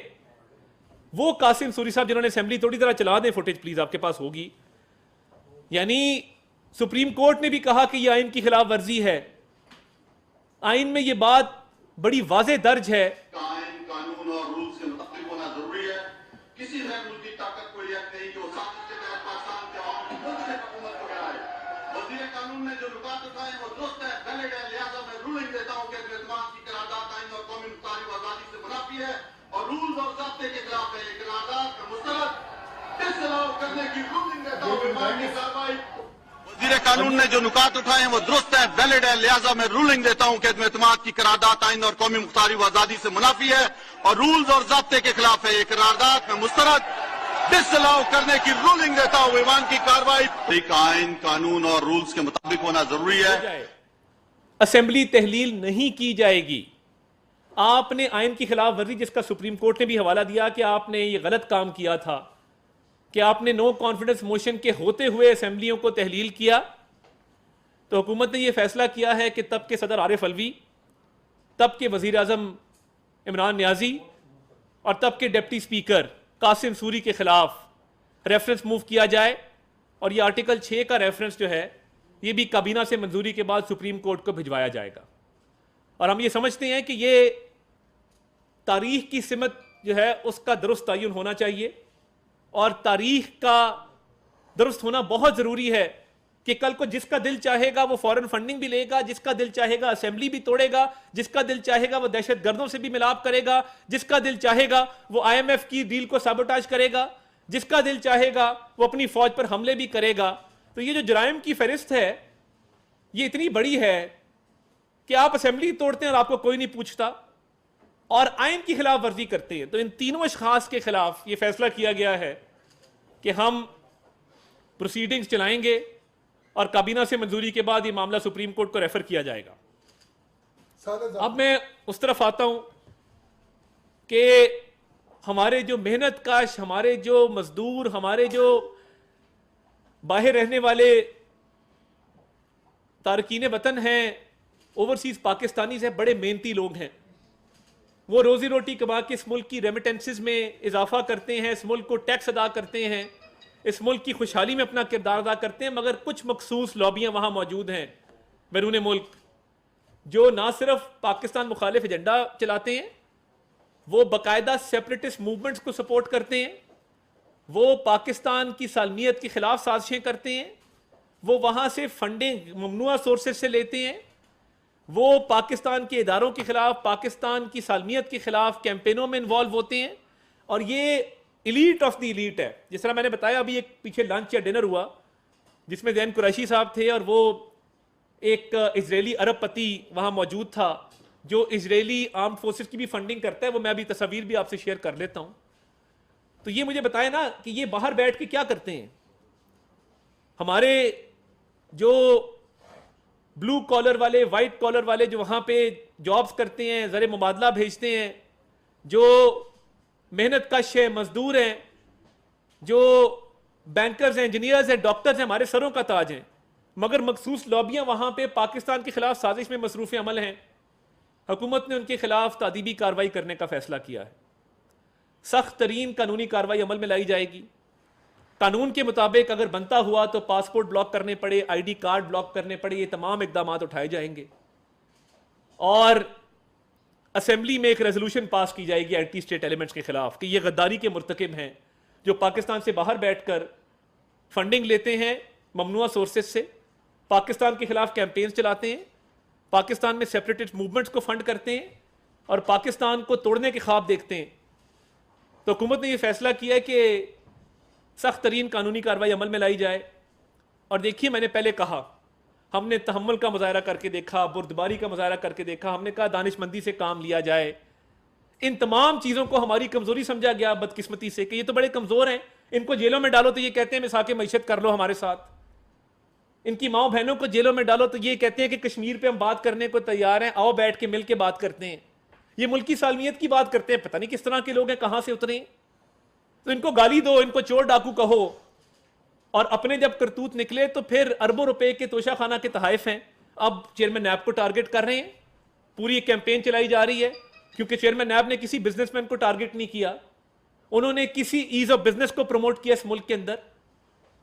वो कासिम सूरी साहब जिन्होंने असेंबली थोड़ी तरह चला दें, फुटेज प्लीज आपके पास होगी। यानी सुप्रीम कोर्ट ने भी कहा कि यह आइन की खिलाफ वर्जी है। आइन में यह बात बड़ी वाजे दर्ज है। आइन कानून और रूल्स के मुताबिक होना जरूरी है। किसी गैर मुल्की ताकत को यह नहीं कि वो साजिश के तहत पाकिस्तान के अवाम की मुल्क से हुकूमत को गिराए। वजीर कानून ने जो नुकात उठाए वो दुरुस्त है, वैलिड है, लिहाजा मैं रूलिंग देता हूं कि एतमाद की करारदाद आइन और कौमी मुख्तारी व आजादी से मुनाफी है और रूल्स और ज़ाब्ते के खिलाफ है। ये करारदाद का मुस्तरद डिसअलाउ करने की रूलिंग देता हूं। विभागीय कार्रवाई वजीर कानून ने जो नुकात उठाए हैं वो दुरुस्त है, वैलिड है, लिहाजा मैं रूलिंग देता हूं कि एतमाद की करारदाद आइन और कौमी मुख्तारी व आजादी से मुनाफी है और रूल्स और ज़ाब्ते के खिलाफ है। ये करारदाद में मुस्तरद डिसअलाउ करने की रूलिंग देता हूं। ईवान की कार्रवाई आइन कानून और रूल्स के मुताबिक होना जरूरी है। असेंबली तहलील नहीं की जाएगी। आपने आइन की खिलाफ वर्जी, जिसका सुप्रीम कोर्ट ने भी हवाला दिया कि आपने ये गलत काम किया था कि आपने नो कॉन्फिडेंस मोशन के होते हुए असेंबलियों को तहलील किया, तो हुकूमत ने यह फैसला किया है कि तब के सदर आरिफ अलवी, तब के वजीर आजम इमरान नियाजी और तब के डिप्टी स्पीकर कासिम सूरी के खिलाफ रेफरेंस मूव किया जाए और ये आर्टिकल 6 का रेफरेंस जो है ये भी काबीना से मंजूरी के बाद सुप्रीम कोर्ट को भिजवाया जाएगा। और हम ये समझते हैं कि ये तारीख की सिमत जो है उसका दुरुस्त तयन होना चाहिए और तारीख का दुरुस्त होना बहुत ज़रूरी है कि कल को जिसका दिल चाहेगा वो फॉरेन फंडिंग भी लेगा, जिसका दिल चाहेगा असेंबली भी तोड़ेगा, जिसका दिल चाहेगा वो दहशत गर्दों से भी मिलाप करेगा, जिसका दिल चाहेगा वो IMF की डील को साबोटाज करेगा, जिसका दिल चाहेगा वो अपनी फौज पर हमले भी करेगा। तो ये जो जराइम की फहरिस्त है ये इतनी बड़ी है कि आप असेंबली तोड़ते हैं और आपको कोई नहीं पूछता और आइन की खिलाफ वर्जी करते हैं। तो इन तीनों अशखास के खिलाफ ये फैसला किया गया है कि हम प्रोसीडिंग्स चलाएंगे और काबीना से मंजूरी के बाद ये मामला सुप्रीम कोर्ट को रेफर किया जाएगा। अब मैं उस तरफ आता हूं कि हमारे जो मेहनत काश, हमारे जो मजदूर, हमारे जो बाहर रहने वाले तारकीन वतन हैं, ओवरसीज पाकिस्तानी से बड़े मेहनती लोग हैं। वो रोजी रोटी कमा के इस मुल्क की रेमिटेंसेस में इजाफा करते हैं, इस मुल्क को टैक्स अदा करते हैं, इस मुल्क की खुशहाली में अपना किरदार अदा करते हैं। मगर कुछ मखसूस लॉबियां वहां मौजूद हैं बैरून मुल्क जो ना सिर्फ पाकिस्तान मुखालिफ एजेंडा चलाते हैं, वो बाकायदा सेपरेटिस्ट मूवमेंट्स को सपोर्ट करते हैं, वो पाकिस्तान की सालमियत के खिलाफ साजिशें करते हैं, वो वहां से फंडिंग ममनुआ सोर्सेज से लेते हैं, वो पाकिस्तान के इदारों के खिलाफ, पाकिस्तान की सालमियत के खिलाफ कैंपेनों में इन्वॉल्व होते हैं। और ये इलीट ऑफ द इलीट है। जिस तरह मैंने बताया, अभी एक पीछे लंच या डिनर हुआ जिसमें जैन कुरैशी साहब थे और वो एक इजरायली अरबपति वहां मौजूद था जो इजरायली आर्म फोर्सेस की भी फंडिंग करता है। वो मैं अभी तस्वीर भी आपसे शेयर कर लेता हूं। तो ये मुझे बताया ना कि ये बाहर बैठ के क्या करते हैं। हमारे जो ब्लू कॉलर वाले, वाइट कॉलर वाले जो वहां पे जॉब्स करते हैं, ज़र मुबादला भेजते हैं, जो मेहनत कश है, मजदूर हैं, जो बैंकर्स हैं, इंजीनियर्स हैं, डॉक्टर्स हैं, हमारे सरों का ताज हैं। मगर मखसूस लॉबियां वहां पे पाकिस्तान के खिलाफ साजिश में मसरूफ अमल हैं। हुकूमत ने उनके खिलाफ तादीबी कार्रवाई करने का फैसला किया है। सख्त तरीन कानूनी कार्रवाई अमल में लाई जाएगी। कानून के मुताबिक अगर बनता हुआ तो पासपोर्ट ब्लॉक करने पड़े, ID कार्ड ब्लॉक करने पड़े, ये तमाम इकदाम उठाए जाएंगे और असेंबली में एक रेजोल्यूशन पास की जाएगी एंटी स्टेट एलिमेंट्स के खिलाफ कि ये गद्दारी के मुर्तकिब हैं जो पाकिस्तान से बाहर बैठकर फंडिंग लेते हैं ममनुआ सोर्सेज से, पाकिस्तान के खिलाफ कैंपेन्स चलाते हैं, पाकिस्तान में सेपरेटिस्ट मूवमेंट्स को फंड करते हैं और पाकिस्तान को तोड़ने के ख्वाब देखते हैं। तो हुकूमत ने यह फैसला किया है कि सख्त तरीन कानूनी कार्रवाई अमल में लाई जाए। और देखिए, मैंने पहले कहा हमने तहम्मुल का मुजाहरा करके देखा, बुर्दबारी का मुजाहरा करके देखा, हमने कहा दानिशमंदी से काम लिया जाए। इन तमाम चीज़ों को हमारी कमज़ोरी समझा गया बदकिस्मती से कि ये तो बड़े कमज़ोर हैं, इनको जेलों में डालो तो ये कहते हैं मिसाके मैशत कर लो हमारे साथ, इनकी माओ बहनों को जेलों में डालो तो ये कहते हैं कि कश्मीर पे हम बात करने को तैयार हैं, आओ बैठ के मिल के बात करते हैं। ये मुल्क की सालमियत की बात करते हैं, पता नहीं किस तरह के लोग हैं, कहां से उतरे। तो इनको गाली दो, इनको चोर डाकू कहो, और अपने जब करतूत निकले तो फिर अरबों रुपए के तोशाखाना के तहाइफ हैं। अब चेयरमैन नैब को टारगेट कर रहे हैं, पूरी एक कैंपेन चलाई जा रही है, क्योंकि चेयरमैन नैब ने किसी बिजनेसमैन को टारगेट नहीं किया, उन्होंने किसी ईज ऑफ बिजनेस को प्रमोट किया इस मुल्क के अंदर।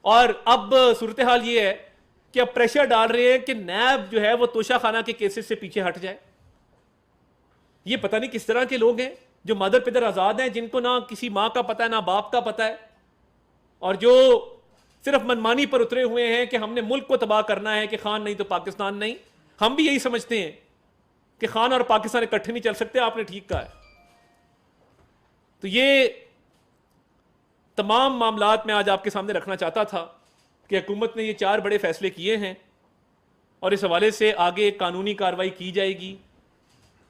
और अब सूरत हाल ये है कि अब प्रेशर डाल रहे हैं कि नैब जो है वो तोशाखाना के केसेस से पीछे हट जाए। ये पता नहीं किस तरह के लोग हैं जो मदर पिदर आजाद हैं, जिनको ना किसी मां का पता है ना बाप का पता है, और जो सिर्फ मनमानी पर उतरे हुए हैं कि हमने मुल्क को तबाह करना है, कि खान नहीं तो पाकिस्तान नहीं। हम भी यही समझते हैं कि खान और पाकिस्तान इकट्ठे नहीं चल सकते, आपने ठीक कहा है। तो ये तमाम मामलात मैं आज आपके सामने रखना चाहता था कि हुकूमत ने ये 4 बड़े फैसले किए हैं, और इस हवाले से आगे कानूनी कार्रवाई की जाएगी।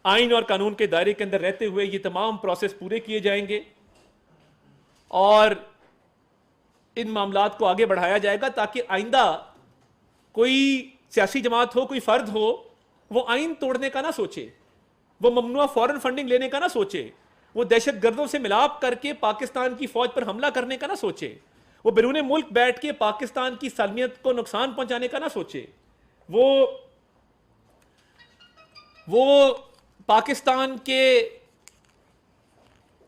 आइन और कानून के दायरे के अंदर रहते हुए ये तमाम प्रोसेस पूरे किए जाएंगे, और इन मामलात को आगे बढ़ाया जाएगा, ताकि आइंदा कोई सियासी जमात हो, कोई फर्द हो, वो आइन तोड़ने का ना सोचे, वो ममनुआ फॉरेन फंडिंग लेने का ना सोचे, वो दहशत गर्दों से मिलाप करके पाकिस्तान की फौज पर हमला करने का ना सोचे, वो बैरून मुल्क बैठ के पाकिस्तान की सालमियत को नुकसान पहुंचाने का ना सोचे, वो पाकिस्तान के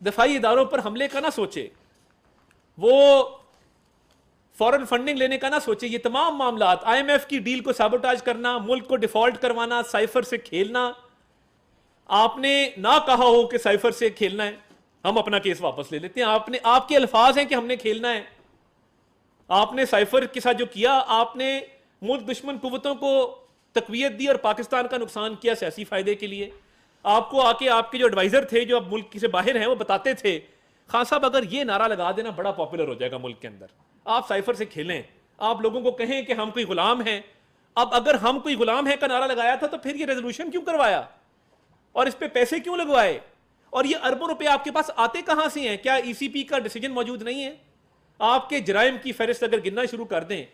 दफाई इदारों पर हमले का ना सोचे, वो फॉरेन फंडिंग लेने का ना सोचे। ये तमाम मामलात, IMF की डील को साबोटाज करना, मुल्क को डिफॉल्ट करवाना, साइफर से खेलना, आपने ना कहा हो कि साइफर से खेलना है, हम अपना केस वापस ले लेते हैं। आपके अल्फाज हैं कि हमने खेलना है, आपने साइफर के साथ जो किया, आपने मुल्क दुश्मन कुव्वतों को तकवीयत दी और पाकिस्तान का नुकसान किया सियासी फायदे के लिए। आपको आके आपके जो एडवाइजर थे, जो अब मुल्क से बाहर हैं, वो बताते थे, खान साहब अगर ये नारा लगा देना बड़ा पॉपुलर हो जाएगा मुल्क के अंदर, आप साइफर से खेलें, आप लोगों को कहें कि हम कोई गुलाम हैं। अब अगर हम कोई गुलाम है का नारा लगाया था, तो फिर ये रेजोल्यूशन क्यों करवाया और इस पे पैसे क्यों लगवाए, और ये अरबों रुपए आपके पास आते कहां से हैं? क्या ECP का डिसीजन मौजूद नहीं है? आपके जराइम की फहरिस्त अगर गिनना शुरू कर दें,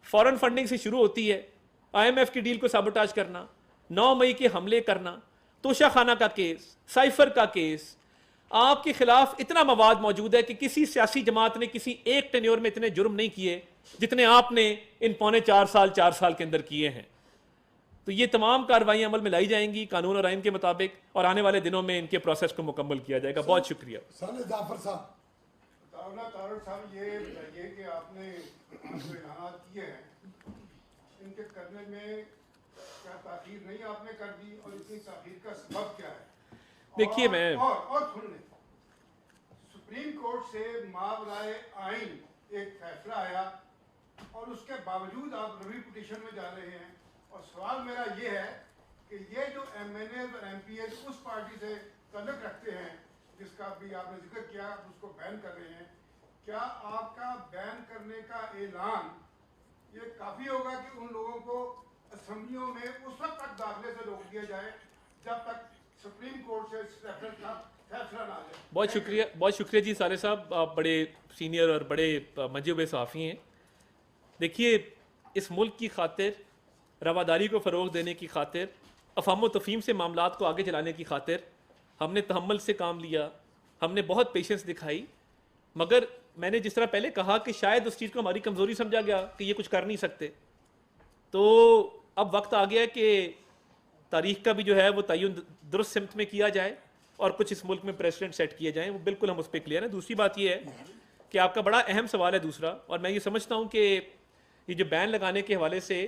फॉरेन फंडिंग से शुरू होती है, IMF की डील को साबोटाज करना, 9 मई के हमले करना, तोशाखाना का केस, साइफर का केस, आपके खिलाफ इतना मवाद मौजूद है कि किसी सियासी जमात ने किसी एक टेन्योर में इतने जुर्म नहीं किए जितने आपने इन पौने 4 साल के अंदर किए हैं। तो ये तमाम कार्रवाइयां अमल में लाई जाएंगी कानून और आइन के मुताबिक, और आने वाले दिनों में इनके प्रोसेस को मुकम्मल किया जाएगा। बहुत शुक्रिया। जाफर साहब, तारक साहब, ये बताइए कि आपने जो ऐलान किए हैं, इनके करने में क्या ताखीर नहीं आपने कर दी, और इतनी ताखीर का सबब क्या है? देखिए, मैं और सुन लें, सुप्रीम कोर्ट से मावराए आइन एक फैसला आया, और उसके बावजूद आप रिव्यू पिटीशन में जा रहे हैं। और सवाल मेरा ये है कि ये जो MNAs और MPAs उस पार्टी से तल्लुक रखते हैं जिसका भी आपने जिक्र किया, उसको बैन कर रहे हैं, क्या आपका बैन करने का ऐलान ये काफी होगा कि उन लोगों को असेंबलियों में उस वक्त तक दाखिले से रोक दिया जाए जब तक सुप्रीम कोर्ट से इस रेफरेंस का फैसला ना आए? बहुत शुक्रिया जी साले साहब, आप बड़े सीनियर और बड़े मंजे हुए सहाफ़ी हैं। देखिए, इस मुल्क की खातिर, रवादारी को फ़रोग देने की खातिर, अफ़ाम तफ़हीम से मामलात को आगे चलाने की खातिर हमने तहम्मुल से काम लिया, हमने बहुत पेशेंस दिखाई। मगर मैंने जिस तरह पहले कहा कि शायद उस चीज़ को हमारी कमज़ोरी समझा गया कि ये कुछ कर नहीं सकते, तो अब वक्त आ गया कि तारीख का भी जो है वो तयन दुरुस्त सिमत में किया जाए और कुछ इस मुल्क में प्रेसिडेंट सेट किए जाएं। वो बिल्कुल हम उस पर क्लियर हैं। दूसरी बात ये है कि आपका बड़ा अहम सवाल है दूसरा, और मैं ये समझता हूँ कि ये जो बैन लगाने के हवाले से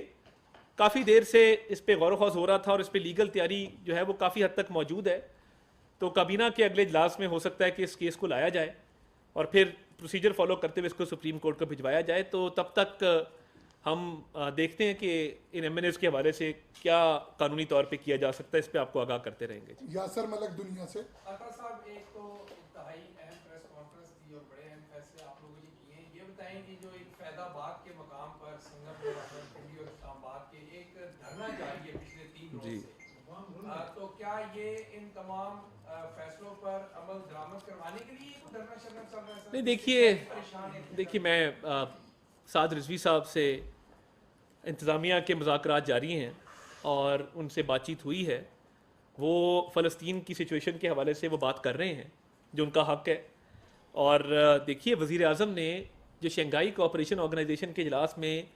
काफ़ी देर से इस पर गौर व हो रहा था, और इस पर लीगल तैयारी जो है वो काफ़ी हद तक मौजूद है। तो काबीना के अगले इजलास में हो सकता है कि इस केस को लाया जाए और फिर प्रोसीजर फॉलो करते हुए इसको सुप्रीम कोर्ट को भिजवाया जाए। तो तब तक हम देखते हैं कि इन MNAs के हवाले से क्या कानूनी तौर पे किया जा सकता है, इस पे आपको आगाह करते रहेंगे। यासर मलक दुनिया से। अता साहब, एक तो इंतहाई अहम प्रेस कॉन्फ्रेंस थी और बड़े अहम फैसले आप लोगों ने किए हैं। ये बताएं कि जो एक फैदाबाद के मकाम पर सिंगापुर, रावलपिंडी और इस्लामाबाद के एक धरना जारी है पिछले 3 रोज से, तो क्या ये इन तमाम फैसलों पर अमल दरामद करवाने के लिए धरना शरना चल रहा है? नहीं, देखिए मैं साद रिजवी साहब से इंतज़ामिया के मुज़ाकरात जारी हैं और उनसे बातचीत हुई है। वो फ़लस्तीन की सिचुएशन के हवाले से वो बात कर रहे हैं जो उनका हक़ है। और देखिए वज़ीर आज़म ने जो शंघाई कोऑपरेशन ऑर्गेनाइजेशन के इजलास में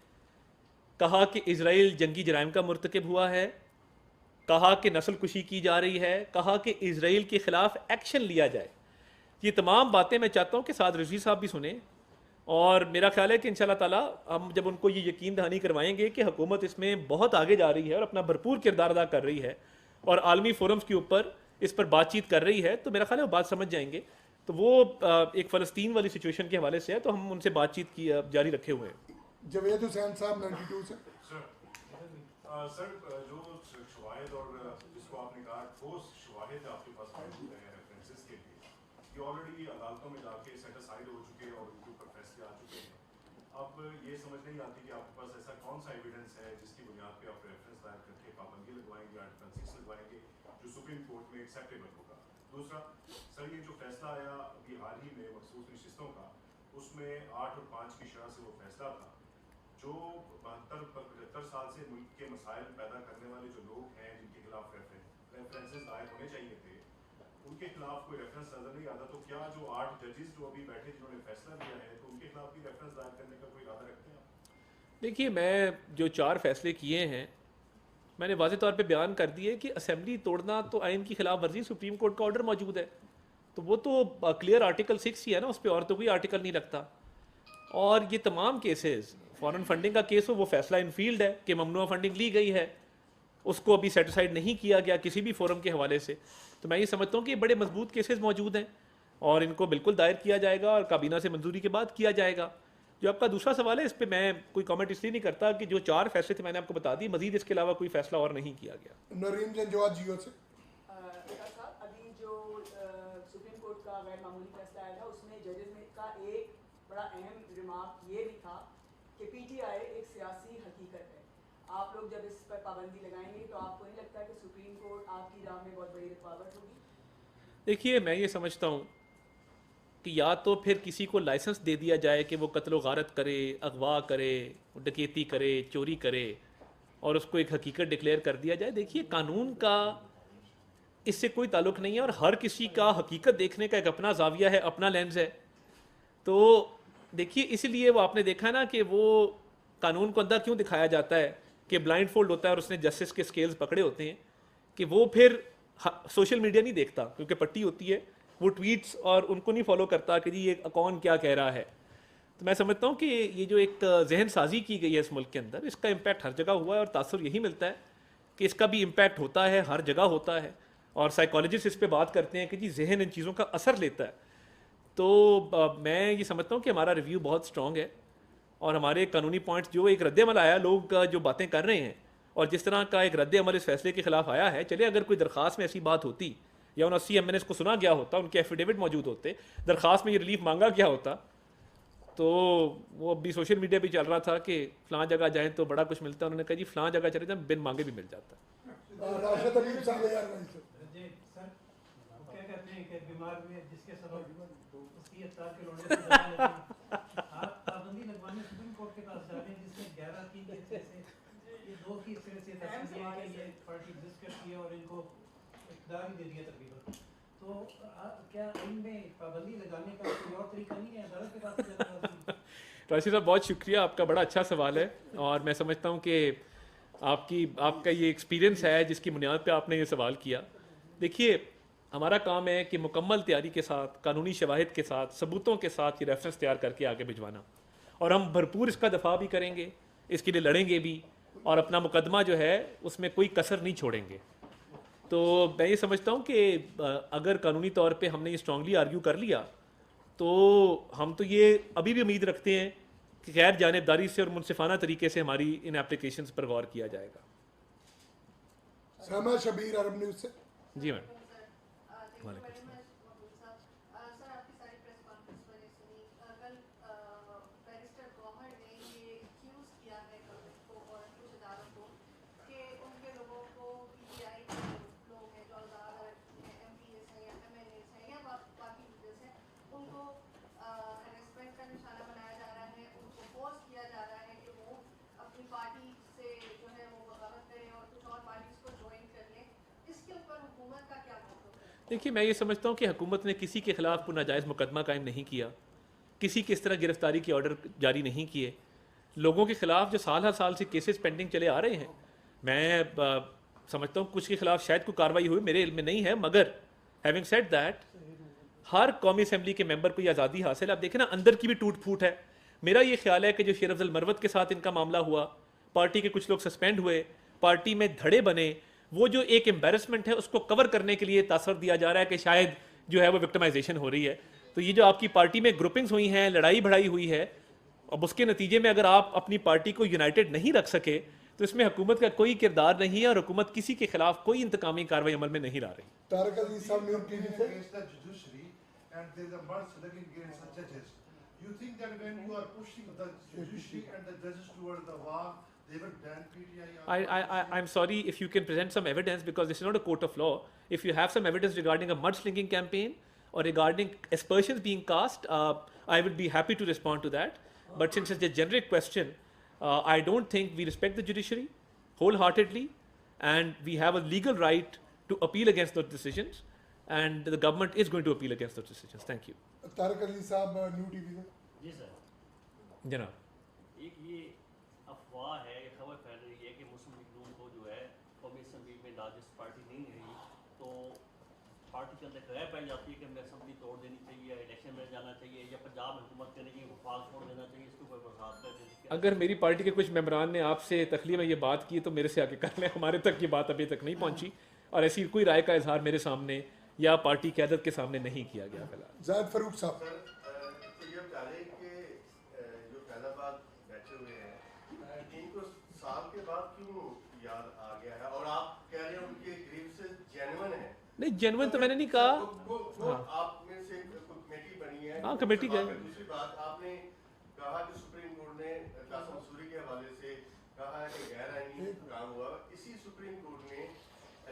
कहा कि इज़राइल जंगी जराइम का मुर्तकब हुआ है, कहा कि नस्ल कुशी की जा रही है, कहा कि इज़राइल के ख़िलाफ़ एक्शन लिया जाए। ये तमाम बातें मैं चाहता हूँ कि साद रिजवी साहब भी सुने, और मेरा ख्याल है कि इंशाल्लाह ताला हम जब उनको ये यकीन दहानी करवाएंगे कि हुकूमत इसमें बहुत आगे जा रही है और अपना भरपूर किरदार अदा कर रही है और आलमी फोरम्स के ऊपर इस पर बातचीत कर रही है, तो मेरा ख्याल है वो बात समझ जाएंगे। तो वो एक फ़लस्तीन वाली सिचुएशन के हवाले से है, तो हम उनसे बातचीत की जारी रखे हुए हैं। जवेद हुसैन साहब 92 से। सर जो शवाहिद और जिसको आपने कहा ठोस शवाहिद आपके पास मौजूद हैं रेफरेंसेस के लिए, ये ऑलरेडी अदालतों में जाके सेट असाइड हो चुके हैं और उनके ऊपर फैसले आ चुके हैं। अब ये समझ नहीं आती कि आपके पास ऐसा कौन सा एविडेंस है जिसकी बुनियाद पे आप रेफरेंस दायर करके पाबंदी लगवाएंगे, आर्टिकल 6 लगवाएंगे जो सुप्रीम कोर्ट में एक्सेप्टेबल होगा। दूसरा सर, ये जो फैसला आया अभी हाल ही में मखसूस नशिस्तों का, उसमें 8 और 5 की शरह से वो फैसला था जो 72-75 साल से मुल्क के मसाइल पैदा करने वाले जो लोग हैं जिनके खिलाफ रेफरेंसेस दायर होने चाहिए थे, उनके खिलाफ कोई रेफरेंस नजर नहीं आता। तो क्या जो 8 जजेस जो अभी बैठे जिन्होंने फैसला दिया है, तो उनके खिलाफ भी रेफरेंस दायर करने का कोई इरादा रखते हैं आप? देखिए, मैं जो 4 फैसले किए हैं मैंने वाज़ेह तौर पे बयान कर दिए कि असेंबली तोड़ना तो आइन की खिलाफ वर्जी, सुप्रीम कोर्ट का ऑर्डर मौजूद है, तो वो तो क्लियर आर्टिकल 6 ही है ना, उस पर और तो कोई आर्टिकल नहीं लगता। और ये तमाम केसेस, फॉरेन फंडिंग का केस हो, वो फैसला इन फील्ड है कि ममनुआ फंडिंग ली गई है, उसको अभी सेटिसाइड नहीं किया गया किसी भी फोरम के हवाले से। तो मैं ये समझता हूँ कि बड़े मजबूत केसेस मौजूद हैं और इनको बिल्कुल दायर किया जाएगा और काबीना से मंजूरी के बाद किया जाएगा। जो आपका दूसरा सवाल है, इस पर मैं कोई कमेंट इसलिए नहीं करता कि जो 4 फैसले थे मैंने आपको बता दी, मजीद इसके अलावा कोई फैसला और नहीं किया गया। नरीम जंजवाद जियो से। अभी जो सुप्रीम कोर्ट का गैर मामूली फैसला आया था, उसमें जजेस में का एक बड़ा अहम रिमार्क ये भी था कि पीटीआई एक सियासी हकीकत है। आप लोग जब इस पर पाबंदी लगाएंगे तो आपको नहीं लगता कि सुप्रीम कोर्ट आपकी राह में बहुत बड़ी रुकावट होगी? देखिए, मैं ये समझता हूँ कि या तो फिर किसी को लाइसेंस दे दिया जाए कि वो कत्ल गारत करे, अगवा करे, डकैती करे, चोरी करे और उसको एक हकीकत डिक्लेयर कर दिया जाए। देखिए, कानून का इससे कोई ताल्लुक़ नहीं है और हर किसी का हकीकत देखने का एक अपना जाविया है, अपना लेंस है। तो देखिए, इसलिए वो आपने देखा ना कि वो कानून को अंदर क्यों दिखाया जाता है कि ब्लाइंड फोल्ड होता है और उसने जस्टिस के स्केल्स पकड़े होते हैं कि वो फिर सोशल मीडिया नहीं देखता क्योंकि पट्टी होती है, वो ट्वीट्स और उनको नहीं फॉलो करता कि जी ये कौन क्या कह रहा है। तो मैं समझता हूँ कि ये जो एक जहन साजी की गई है इस मुल्क के अंदर, इसका इम्पैक्ट हर जगह हुआ है और तासुर यही मिलता है कि इसका भी इम्पैक्ट होता है, हर जगह होता है। और साइकोलॉजिस्ट इस पे बात करते हैं कि जी जहन इन चीज़ों का असर लेता है। तो मैं ये समझता हूँ कि हमारा रिव्यू बहुत स्ट्रॉन्ग है और हमारे कानूनी पॉइंट्स जो एक रद्द-ए-अमल आया, लोग जो बातें कर रहे हैं और जिस तरह का एक रद्द-ए-अमल इस फैसले के खिलाफ आया है, चले अगर कोई दरख्वास्त में ऐसी बात होती या उन 80 MNAs को सुना गया होता, उनके एफिडेविट मौजूद होते, दरख्वास्त में ये रिलीफ मांगा गया होता, तो वो अभी सोशल मीडिया पे चल रहा था कि फ़लाँ जगह जाएँ तो बड़ा कुछ मिलता है। उन्होंने कहा जी फ़लाँ जगह चले जाएँ, बिन मांगे भी मिल जाता है। राशिद अमीन साहब यार नहीं सर। सर वो क्या कहते हैं कि बीमार हुए जिसके सबब उसकी अफ्तार के लोड़े से दवा लेते हैं। आप पाबंदी लगवाने सुप्रीम कोर्ट के पास जा रहे हैं जिसमें 11 की से ये 2 की सिरे से तस्वीर है कि ये पार्टी एग्जिस्ट करती है और इनको इक़्तिदार ही दे दिया तकरीबन। तो क्या इनमें पाबंदी लगाने का कोई और तरीका नहीं है? अदालत के पास जाना। राशिद साहब बहुत शुक्रिया, आपका बड़ा अच्छा सवाल है और मैं समझता हूँ कि आपका ये एक्सपीरियंस है जिसकी बुनियाद पे आपने ये सवाल किया। देखिए, हमारा काम है कि मुकम्मल तैयारी के साथ, कानूनी शवाहिद के साथ, सबूतों के साथ ये रेफरेंस तैयार करके आगे भिजवाना और हम भरपूर इसका दफा भी करेंगे, इसके लिए लड़ेंगे भी और अपना मुकदमा जो है उसमें कोई कसर नहीं छोड़ेंगे। तो मैं ये समझता हूँ कि अगर कानूनी तौर पे हमने ये स्ट्रांगली आर्ग्यू कर लिया तो हम तो ये अभी भी उम्मीद रखते हैं कि गैर जानिबदारी से और मुनसिफाना तरीके से हमारी इन एप्लीकेशंस पर गौर किया जाएगा। समा शबीर अरब न्यूज़ से। जी मैम। हुकूमत का क्या महत्व है? देखिए, मैं ये समझता हूँ कि हुकूमत ने किसी के खिलाफ कोई नाजायज़ मुकदमा कायम नहीं किया, किसी की इस तरह गिरफ्तारी के ऑर्डर जारी नहीं किए। लोगों के खिलाफ जो साल हर साल से केसेस पेंडिंग चले आ रहे हैं, मैं समझता हूँ कुछ के खिलाफ शायद कोई कार्रवाई हुई, मेरे इल्म में नहीं है, मगर हैविंग सेड दैट हर कौमी असम्बली के मेंबर को ये आज़ादी हासिल है। आप देखें ना, अंदर की भी टूट फूट है। मेरा ये ख्याल है कि जो शेर अफजल मरवत के साथ इनका मामला हुआ, पार्टी के कुछ लोग सस्पेंड हुए, पार्टी में धड़े बने, वो जो एक एम्बेरसमेंट है उसको कवर करने के लिए तासर दिया जा रहा है कि शायद जो है वो विक्टिमाइजेशन हो रही है। तो ये जो आपकी पार्टी में ग्रुपिंग्स हुई हैं, लड़ाई भड़ाई हुई है, अब उसके नतीजे में अगर आप अपनी पार्टी को यूनाइटेड नहीं रख सके तो इसमें हुकूमत का कोई किरदार नहीं है और हुकूमत किसी के खिलाफ कोई इंतकामी कार्रवाई अमल में नहीं ला रही। तारक अजीज साहब न्यूज़ टीवी से। against the judiciary and there is a mudslinging against the judges. You think that when you are pushing the judiciary and the judges towards the wall, they will ban PTI? I'm sorry, if you can present some evidence, because this is not a court of law. If you have some evidence regarding a mudslinging campaign or regarding aspersions being cast, I would be happy to respond to that. But since it's a generic question, I don't think we respect the judiciary wholeheartedly, and we have a legal right to appeal against those decisions, and the government is going to appeal against those decisions. Thank you. Tarak Aziz साहब news TV से। जी sir, जनाब, एक ये अफवाह है, ये खबर फैल रही है कि मुस्लिम लीग नून को जो है कौमी असम्बली में लार्जेस्ट पार्टी नहीं रही, तो पार्टी के अंदर राय पाई जाती है कि हमें असम्बली तोड़ देनी चाहिए, इलेक्शन में जाना चाहिए, या पंजाब में हुकूमत करने की वफाक छोड़ देना चाहिए। इसके ऊपर वजाहत कर दीजिए। अगर मेरी पार्टी के कुछ मेंबरान ने आपसे तखलीह में ये बात की तो मेरे से आके कर लें, हमारे तक ये बात अभी तक नहीं पहुंची और ऐसी कोई राय का इजहार मेरे सामने या पार्टी क़यादत के सामने नहीं किया गया फिलहाल। जायद फरूक साहब। तो ये बता रहे कि जो फैजाबाद बैठे हुए हैं इनको साल के बाद क्यों याद आ गया है, और आप कह रहे हैं उनके ग्रीव्सेस जेन्युइन है? नहीं, जेन्युइन तो मैंने नहीं कहा। हाँ। आप में से कमेटी बनी है। हाँ, कमेटी गए। दूसरी बात, आपने कहा कि सुप्रीम कोर्ट ने कासिम सूरी के हवाले से कहा है कि गैर आईनी काम हुआ। इसी सुप्रीम कोर्ट ने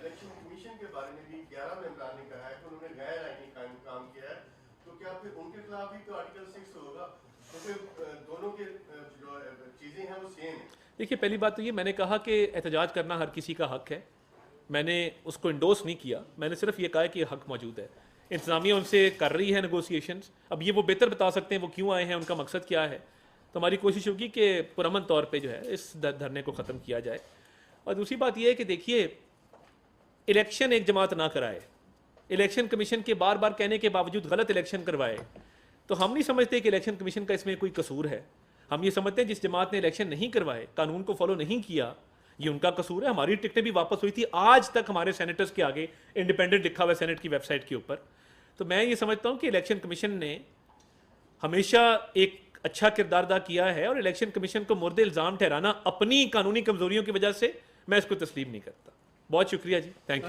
इलेक्शन कमीशन के बारे में भी 11 मेंबरान ने कहा है कि उन्होंने गैर आईनी काम किया है। तो क्या फिर उनके खिलाफ भी तो आर्टिकल 6 होगा? तो फिर दोनों के जो चीज़ें हैं वो सेम है। देखिए, पहली बात तो ये, मैंने कहा कि एहतजाज करना हर किसी का हक है, मैंने उसको इंडोर्स नहीं किया, मैंने सिर्फ ये कहा कि हक मौजूद है। इंतज़ामिया उनसे कर रही है नेगोशिएशंस, अब ये वो बेहतर बता सकते हैं वो क्यों आए हैं, उनका मकसद क्या है। तो हमारी कोशिश होगी कि पुरअमन तौर पे जो है इस धरने को ख़त्म किया जाए। और दूसरी बात यह है कि देखिए, इलेक्शन एक जमात ना कराए, इलेक्शन कमीशन के बार बार कहने के बावजूद गलत इलेक्शन करवाए, तो हम नहीं समझते कि इलेक्शन कमीशन का इसमें कोई कसूर है। हम ये समझते हैं जिस जमात ने इलेक्शन नहीं करवाए, कानून को फॉलो नहीं किया, ये उनका कसूर है। हमारी टिकटें भी वापस हुई थी, आज तक हमारे सेनेटर्स के आगे इंडिपेंडेंट लिखा हुआ है सेनेट की वेबसाइट के ऊपर। तो मैं ये समझता हूँ कि इलेक्शन कमीशन ने हमेशा एक अच्छा किरदार अदा किया है, और इलेक्शन कमीशन को मुर्द इल्ज़ाम ठहराना अपनी कानूनी कमजोरियों की वजह से मैं इसको तस्लीम नहीं करता। बहुत शुक्रिया जी, थैंक यू।